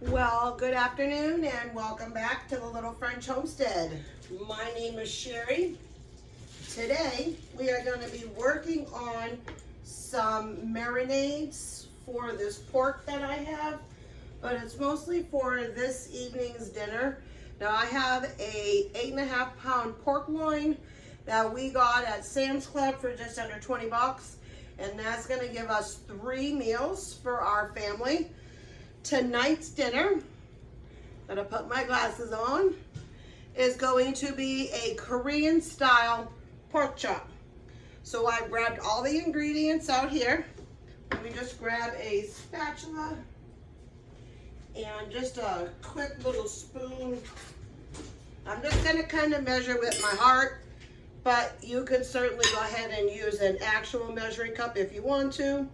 Well, good afternoon and welcome back to the Little French Homestead. My name is Sherry. Today we are going to be working on some marinades for this pork that I have, but it's mostly for this evening's dinner. Now I have a 8.5 pound pork loin that we got at Sam's Club for just under 20 bucks, and that's going to give us 3 meals for our family. Tonight's dinner, gonna put my glasses on, is going to be a Korean style pork chop. So I grabbed all the ingredients out here. Let me just grab a spatula and just a quick little spoon. I'm just gonna kind of measure with my heart, but you could certainly go ahead and use an actual measuring cup if you want to,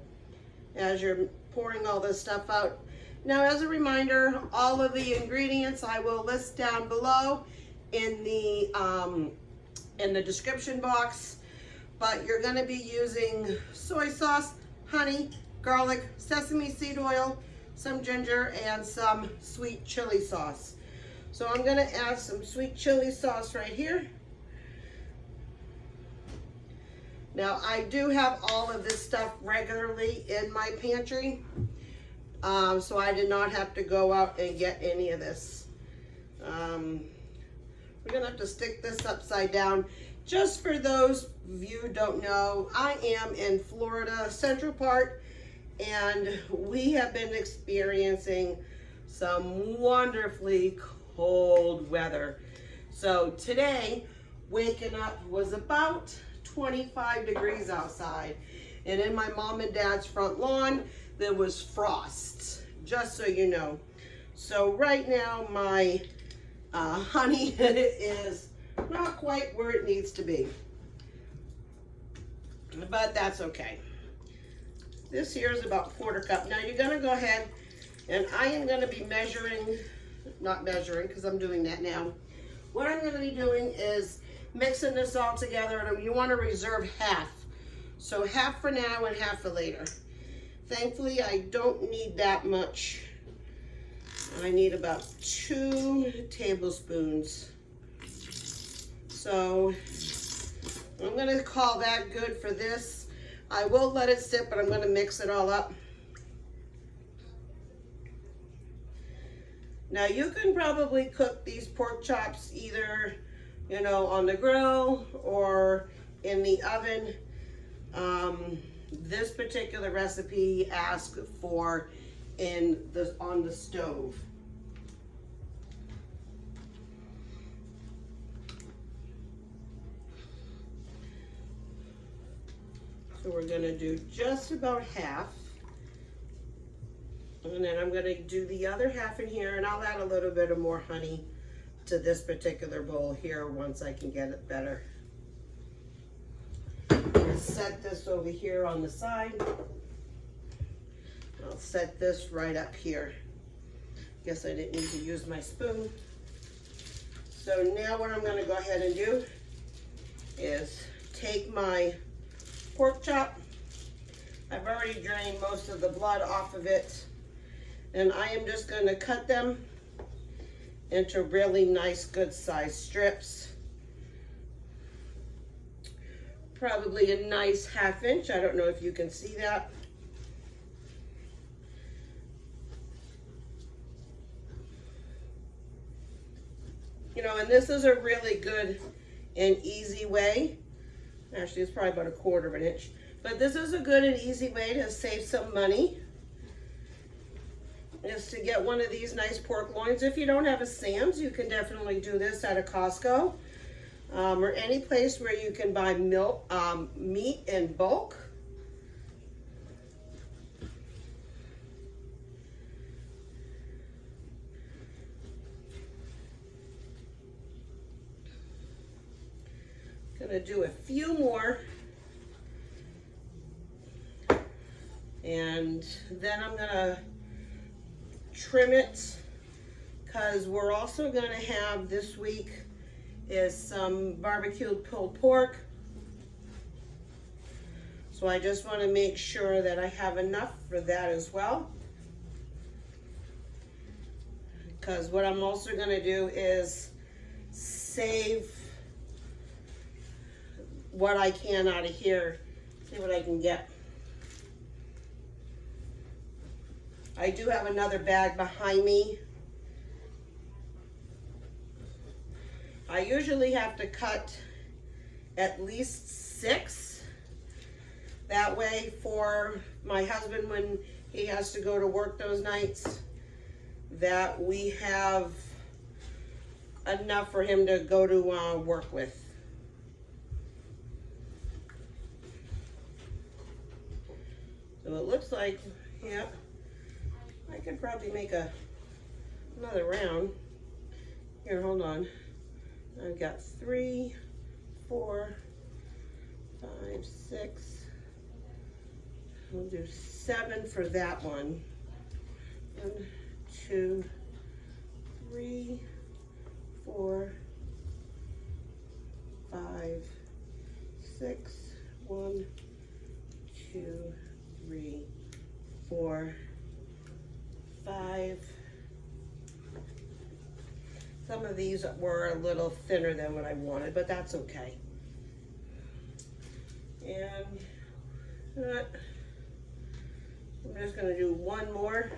as you're pouring all this stuff out. Now, as a reminder, all of the ingredients I will list down below in the description box, but you're going to be using soy sauce, honey, garlic, sesame seed oil, some ginger, and some sweet chili sauce. So I'm going to add some sweet chili sauce right here. Now, I do have all of this stuff regularly in my pantry. So I did not have to go out and get any of this. We're gonna have to stick this upside down. Just for those of you who don't know, I am in Florida, central part, and we have been experiencing some wonderfully cold weather. So today, waking up was about 25 degrees outside, and in my mom and dad's front lawn, there was frost, just so you know. So right now my honey is not quite where it needs to be, but that's okay. This here is about 1/4 cup. Now you're gonna go ahead and I am gonna be measuring, not measuring because I'm doing that now. What I'm gonna be doing is mixing this all together, and you wanna reserve half. So half for now and half for later. Thankfully, I don't need that much. I need about 2 tablespoons. So I'm gonna call that good for this. I will let it sit, but I'm gonna mix it all up. Now you can probably cook these pork chops either, you know, on the grill or in the oven. This particular recipe asks for on the stove. So we're gonna do just about half. And then I'm gonna do the other half in here, and I'll add a little bit of more honey to this particular bowl here once I can get it better. Set this over here on the side. I'll set this right up here. Guess I didn't need to use my spoon. So now what I'm gonna go ahead and do is take my pork chop. I've already drained most of the blood off of it, and I am just gonna cut them into really nice, good sized strips. Probably a nice 1/2 inch. I don't know if you can see that. You know, and this is a really good and easy way. Actually, it's probably about a 1/4 inch. But this is a good and easy way to save some money, is to get one of these nice pork loins. If you don't have a Sam's, you can definitely do this at a Costco. Or any place where you can buy meat in bulk. Gonna do a few more, and then I'm gonna trim it, because we're also gonna have this week is some barbecued pulled pork. So I just want to make sure that I have enough for that as well. because what I'm also going to do is save what I can out of here, see what I can get. I do have another bag behind me. I usually have to cut at least 6. That way for my husband when he has to go to work those nights, that we have enough for him to go to work with. So it looks like, yeah, I could probably make another round. Here, hold on. I've got 3, 4, 5, 6. We'll do 7 for that one. 1, 2, 3, 4, 5, 6. 1, 2, 3, 4, 5. Some of these were a little thinner than what I wanted, but that's okay. And I'm just going to do one more.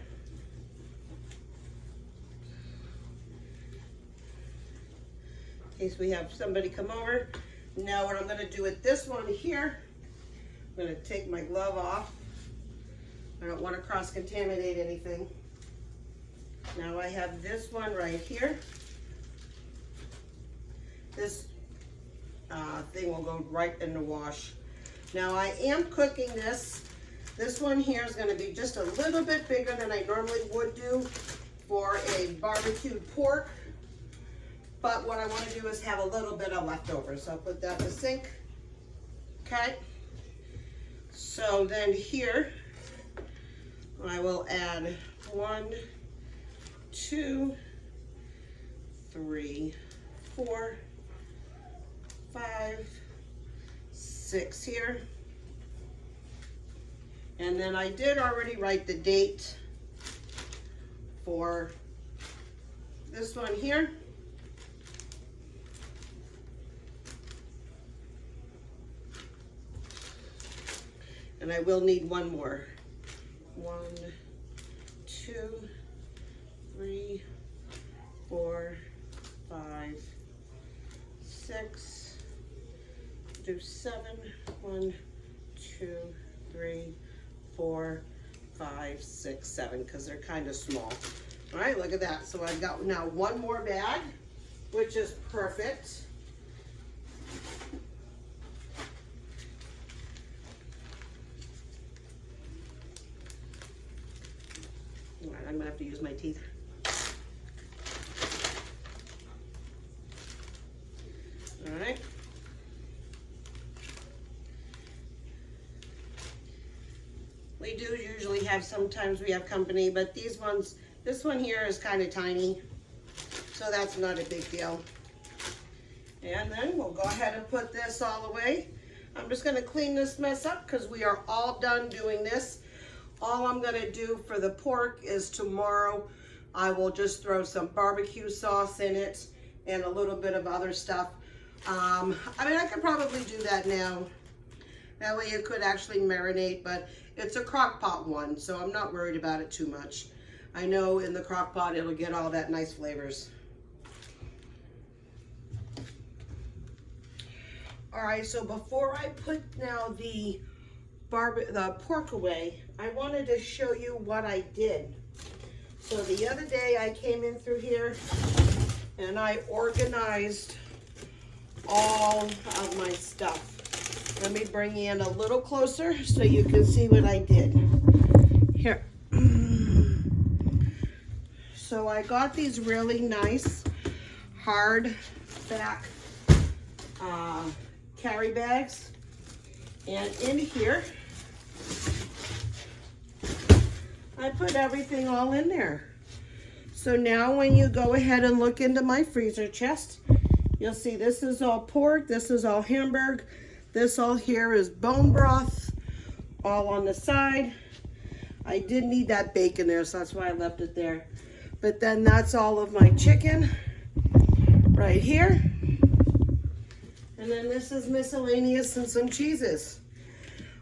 In case we have somebody come over. Now what I'm going to do with this one here, I'm going to take my glove off. I don't want to cross-contaminate anything. Now I have this one right here. This thing will go right in the wash. Now I am cooking this. This one here is going to be just a little bit bigger than I normally would do for a barbecued pork. But what I want to do is have a little bit of leftovers. So I'll put that in the sink. Okay. So then here, I will add 1, 2, 3, 4, 5, 6 here. And then I did already write the date for this one here. And I will need one more. 1, 2, 3, 4, 5, 6. Do 7. 1, 2, 3, 4, 5, 6, 7, because they're kind of small. All right, look at that. So I've got now one more bag, which is perfect. All right, I'm gonna have to use my teeth. All right. We do usually have, sometimes we have company, but these ones, this one here is kind of tiny, so that's not a big deal. And then we'll go ahead and put this all away. I'm just going to clean this mess up because we are all done doing this. All I'm going to do for the pork is tomorrow I will just throw some barbecue sauce in it and a little bit of other stuff. I mean, I could probably do that now. That way it could actually marinate, but it's a crock pot one, so I'm not worried about it too much. I know in the crock pot it'll get all that nice flavors. All right, so before I put now the pork away, I wanted to show you what I did. So the other day I came in through here and I organized all of my stuff. Let me bring you in a little closer so you can see what I did. Here. So I got these really nice hard back carry bags. And in here, I put everything all in there. So now when you go ahead and look into my freezer chest, you'll see this is all pork, this is all hamburg, this all here is bone broth, all on the side. I did need that bacon there, so that's why I left it there. But then that's all of my chicken right here. And then this is miscellaneous and some cheeses.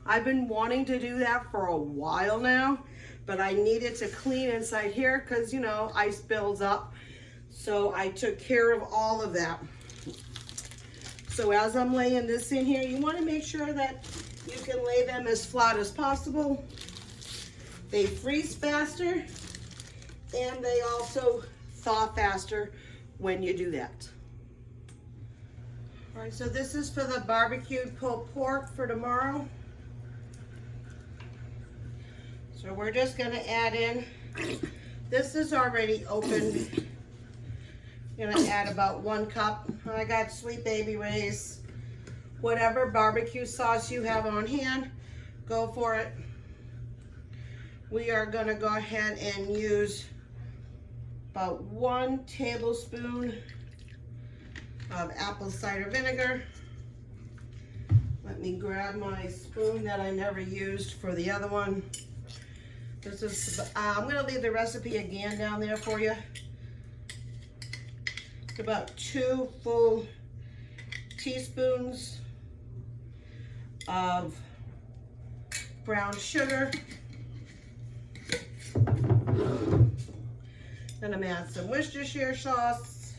I've been wanting to do that for a while now, but I needed to clean inside here because, you know, ice builds up. So I took care of all of that. So as I'm laying this in here, you want to make sure that you can lay them as flat as possible. They freeze faster and they also thaw faster when you do that. All right, so this is for the barbecued pulled pork for tomorrow. So we're just gonna add in, this is already opened. I'm gonna add about 1 cup. I got Sweet Baby Ray's. Whatever barbecue sauce you have on hand, go for it. We are gonna go ahead and use about 1 tablespoon of apple cider vinegar. Let me grab my spoon that I never used for the other one. This is, I'm gonna leave the recipe again down there for you. It's about 2 full teaspoons of brown sugar. Then I'm gonna add some Worcestershire sauce.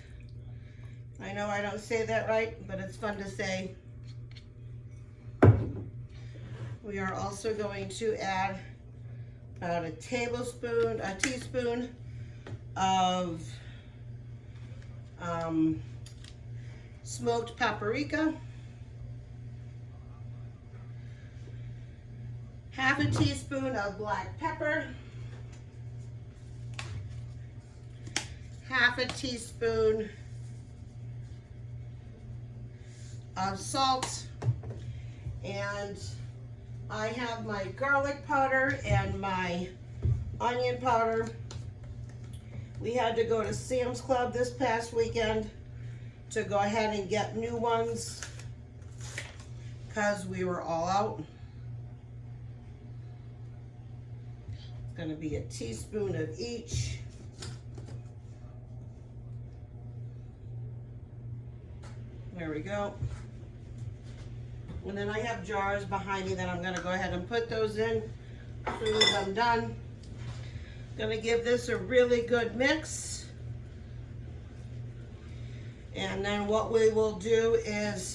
I know I don't say that right, but it's fun to say. We are also going to add about a teaspoon of smoked paprika, half a teaspoon of black pepper, half a teaspoon of salt, and I have my garlic powder and my onion powder. We had to go to Sam's Club this past weekend to go ahead and get new ones because we were all out. It's going to be a teaspoon of each. There we go. And then I have jars behind me that I'm going to go ahead and put those in as soon as I'm done. Going to give this a really good mix. And then what we will do is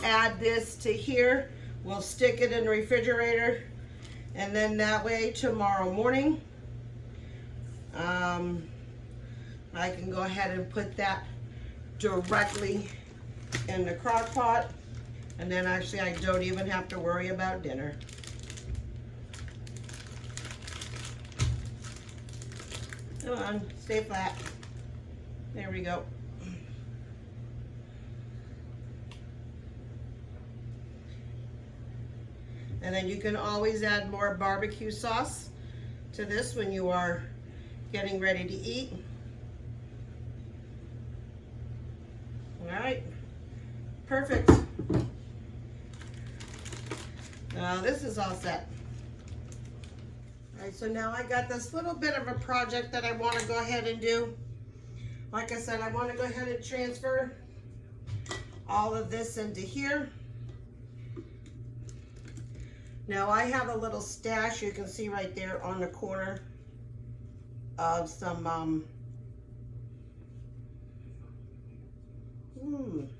add this to here. We'll stick it in the refrigerator. And then that way tomorrow morning, I can go ahead and put that directly in the crock pot. And then actually I don't even have to worry about dinner. Come on, stay flat. There we go. And then you can always add more barbecue sauce to this when you are getting ready to eat. All right, perfect. This is all set. All right, so now I got this little bit of a project that I want to go ahead and do. Like I said, I want to go ahead and transfer all of this into here. Now I have a little stash, you can see right there on the corner, of some,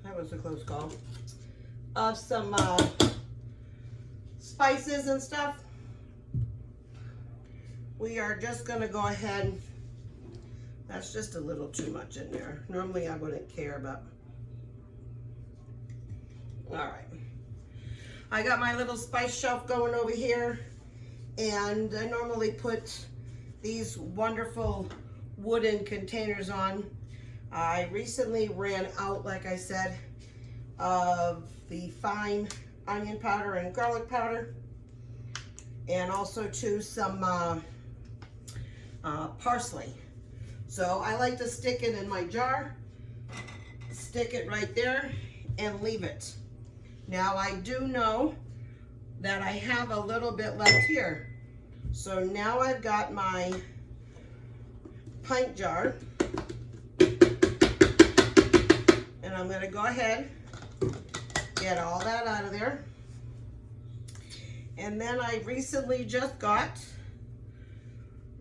that was a close call, of some spices and stuff. We are just gonna go ahead, that's just a little too much in there. Normally I wouldn't care, but, all right. I got my little spice shelf going over here, and I normally put these wonderful wooden containers on. I recently ran out, like I said, of the fine onion powder and garlic powder, and also too some parsley. So I like to stick it in my jar, stick it right there, and leave it. Now I do know that I have a little bit left here. So now I've got my pint jar. And I'm going to go ahead, get all that out of there. And then I recently just got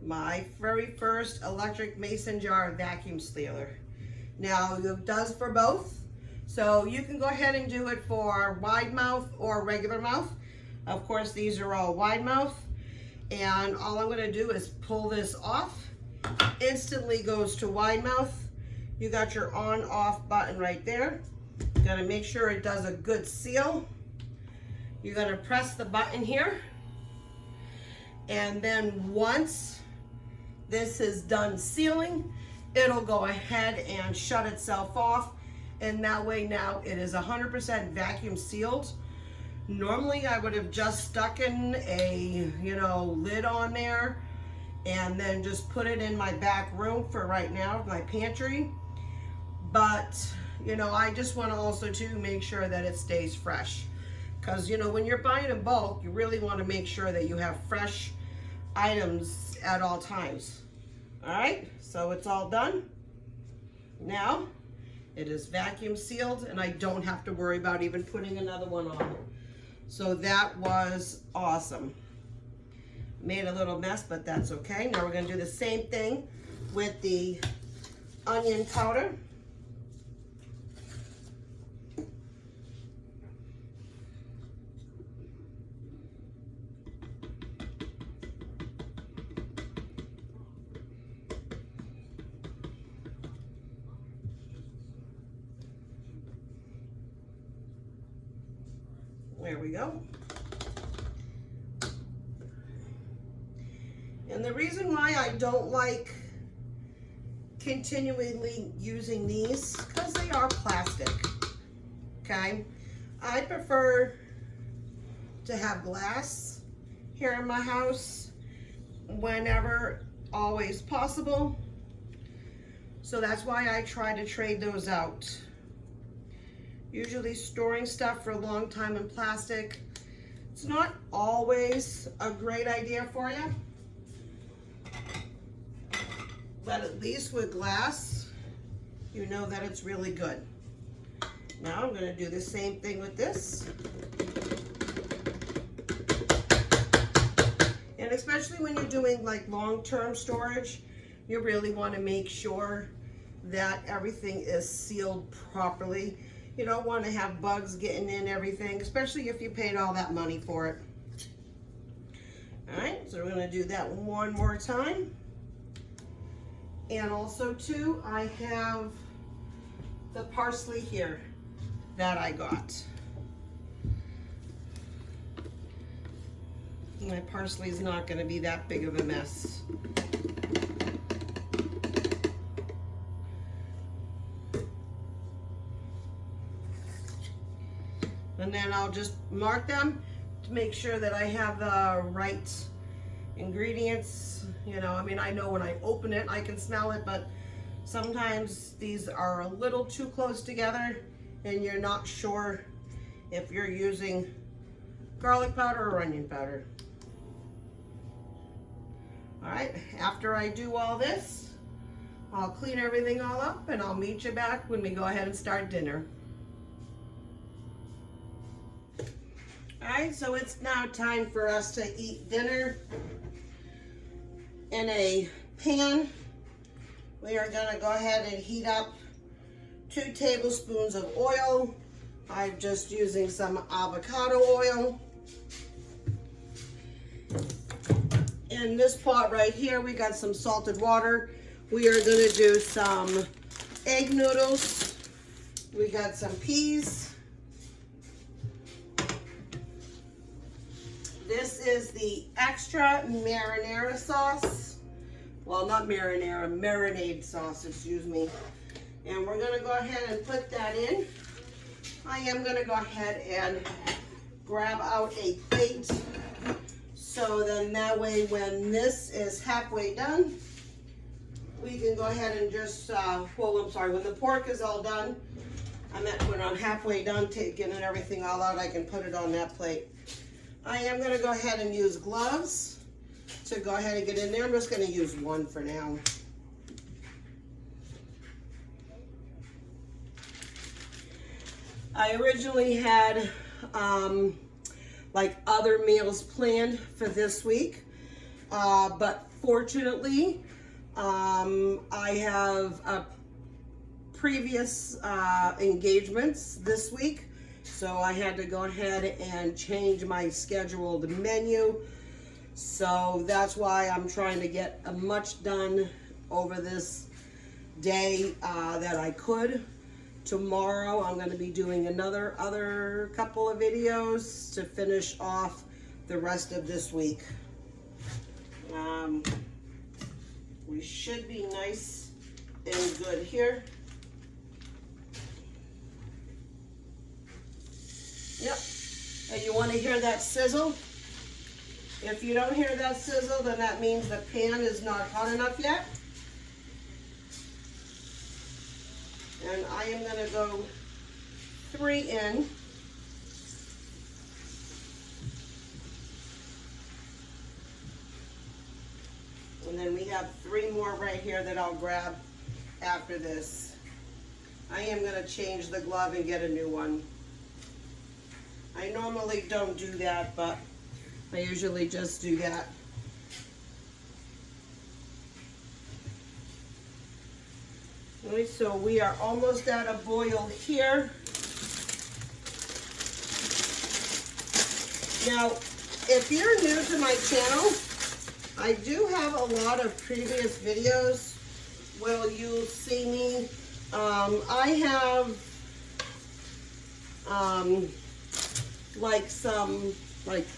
my very first electric mason jar vacuum sealer. Now it does for both, so you can go ahead and do it for wide mouth or regular mouth. Of course, these are all wide mouth, and all I'm going to do is pull this off. Instantly goes to wide mouth. You got your on off button right there. You got to make sure it does a good seal. You're going to press the button here, and then once this is done sealing, it'll go ahead and shut itself off, and that way now it is 100% vacuum sealed. Normally I would have just stuck in a lid on there and then just put it in my back room for right now, my pantry. But I just want to also too make sure that it stays fresh. Because, when you're buying in bulk, you really want to make sure that you have fresh items at all times. All right, so it's all done. Now, it is vacuum sealed, and I don't have to worry about even putting another one on. So that was awesome. Made a little mess, but that's okay. Now we're going to do the same thing with the onion powder. There we go. And the reason why I don't like continually using these, because they are plastic, okay? I prefer to have glass here in my house whenever, always possible. So that's why I try to trade those out. Usually storing stuff for a long time in plastic, it's not always a great idea for you. But at least with glass, you know that it's really good. Now I'm going to do the same thing with this. And especially when you're doing like long-term storage, you really want to make sure that everything is sealed properly. You don't want to have bugs getting in everything, especially if you paid all that money for it. All right, so we're going to do that one more time. And also too, I have the parsley here that I got. My parsley is not going to be that big of a mess. And then I'll just mark them to make sure that I have the right ingredients. I know when I open it, I can smell it, but sometimes these are a little too close together and you're not sure if you're using garlic powder or onion powder. All right, after I do all this, I'll clean everything all up and I'll meet you back when we go ahead and start dinner. All right, so it's now time for us to eat dinner. In a pan, we are going to go ahead and heat up 2 tablespoons of oil. I'm just using some avocado oil. In this pot right here, we got some salted water. We are going to do some egg noodles. We got some peas. This is the extra marinara sauce. Well, not marinara, marinade sauce, excuse me. And we're gonna go ahead and put that in. I am gonna go ahead and grab out a plate. So then that way when this is halfway done, we can go ahead and just, when the pork is all done, I meant when I'm halfway done getting everything all out, I can put it on that plate. I am going to go ahead and use gloves to go ahead and get in there. I'm just going to use one for now. I originally had like other meals planned for this week, but fortunately I have previous engagements this week, so I had to go ahead and change my scheduled menu. So that's why I'm trying to get as much done over this day that I could. Tomorrow I'm going to be doing other couple of videos to finish off the rest of this week. We should be nice and good here. Yep. And you want to hear that sizzle? If you don't hear that sizzle, then that means the pan is not hot enough yet. And I am going to go 3 in. And then we have 3 more right here that I'll grab after this. I am going to change the glove and get a new one. I normally don't do that, but I usually just do that. Alright, so we are almost at a boil here. Now, if you're new to my channel, I do have a lot of previous videos where you'll see me. I have like some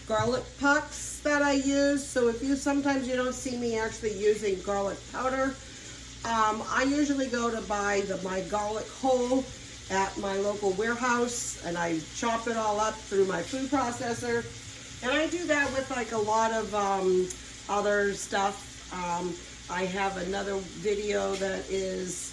garlic pucks that I use. So if you sometimes you don't see me actually using garlic powder, I usually go to buy my garlic whole at my local warehouse, and I chop it all up through my food processor. And I do that with like a lot of other stuff. I have another video that is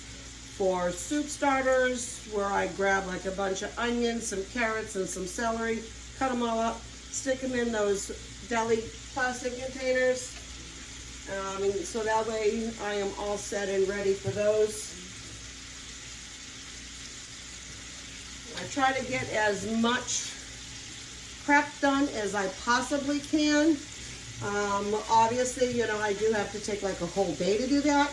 for soup starters where I grab like a bunch of onions, some carrots, and some celery, cut them all up, stick them in those deli plastic containers. So that way I am all set and ready for those. I try to get as much prep done as I possibly can. Obviously, you know, I do have to take like a whole day to do that,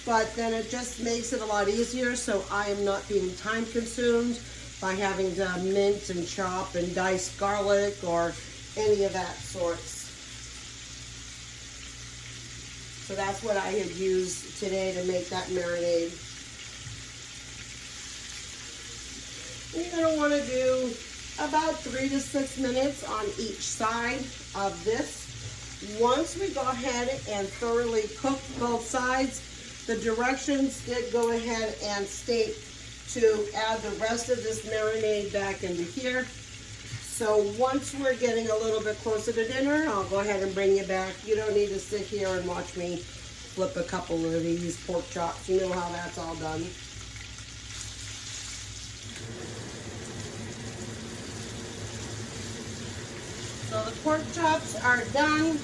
but then it just makes it a lot easier, so I am not being time consumed by having to mince and chop and dice garlic or any of that sorts. So that's what I had used today to make that marinade. You're going to want to do about 3 to 6 minutes on each side of this. Once we go ahead and thoroughly cook both sides, the directions did go ahead and state to add the rest of this marinade back into here. So once we're getting a little bit closer to dinner, I'll go ahead and bring you back. You don't need to sit here and watch me flip a couple of these pork chops. You know how that's all done. So the pork chops are done.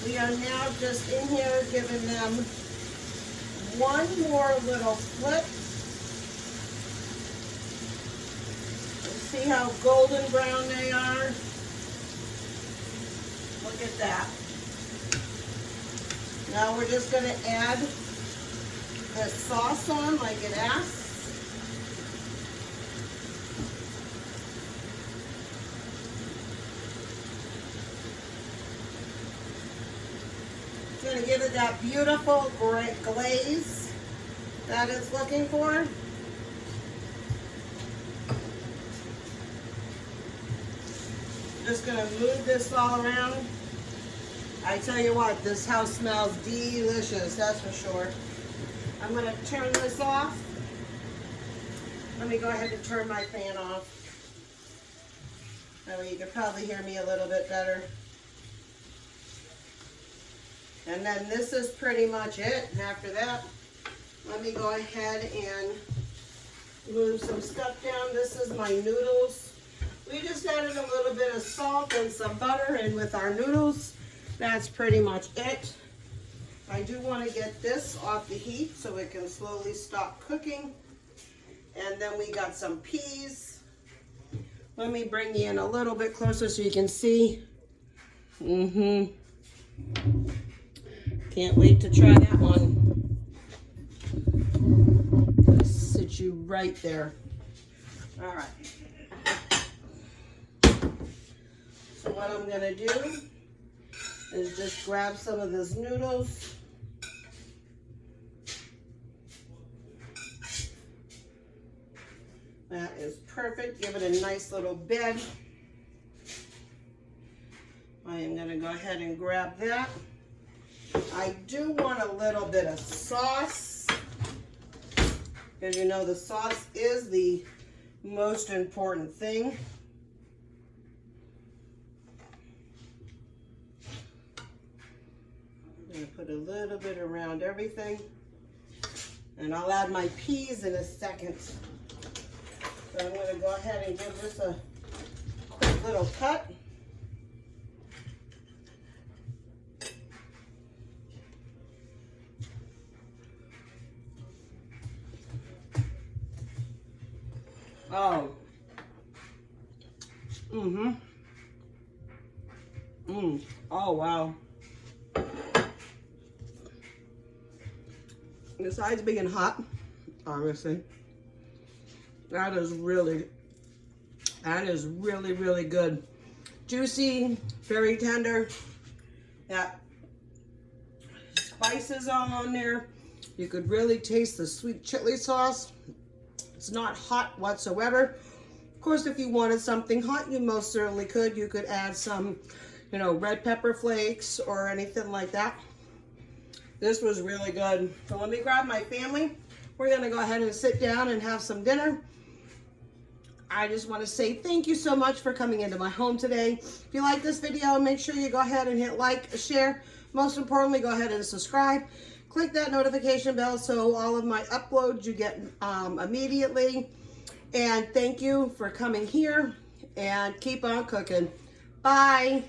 We are now just in here giving them one more little flip. See how golden brown they are? Look at that. Now we're just going to add the sauce on like it asks. It's going to give it that beautiful glaze that it's looking for. Just gonna move this all around. I tell you what, this house smells delicious, that's for sure. I'm gonna turn this off. Let me go ahead and turn my fan off. That way you can probably hear me a little bit better. And then this is pretty much it. And after that, let me go ahead and move some stuff down. This is my noodles. We just added a little bit of salt and some butter in with our noodles. That's pretty much it. I do want to get this off the heat so it can slowly stop cooking. And then we got some peas. Let me bring you in a little bit closer so you can see. Can't wait to try that one. Just sit you right there. All right. So what I'm gonna do is just grab some of those noodles. That is perfect. Give it a nice little bed. I am going to go ahead and grab that. I do want a little bit of sauce, because you know the sauce is the most important thing. I'm going to put a little bit around everything, and I'll add my peas in a second. So I'm going to go ahead and give this a quick little cut. Oh. Oh, wow. Besides being hot, obviously, that is really, really good. Juicy, very tender. That spices all on there. You could really taste the sweet chili sauce. It's not hot whatsoever. Of course, if you wanted something hot, you most certainly could. You could add some, you know, red pepper flakes or anything like that. This was really good. So let me grab my family. We're gonna go ahead and sit down and have some dinner. I just want to say thank you so much for coming into my home today. If you like this video, make sure you go ahead and hit like, share. Most importantly, go ahead and subscribe. Click that notification bell so all of my uploads you get immediately. And thank you for coming here, and keep on cooking. Bye.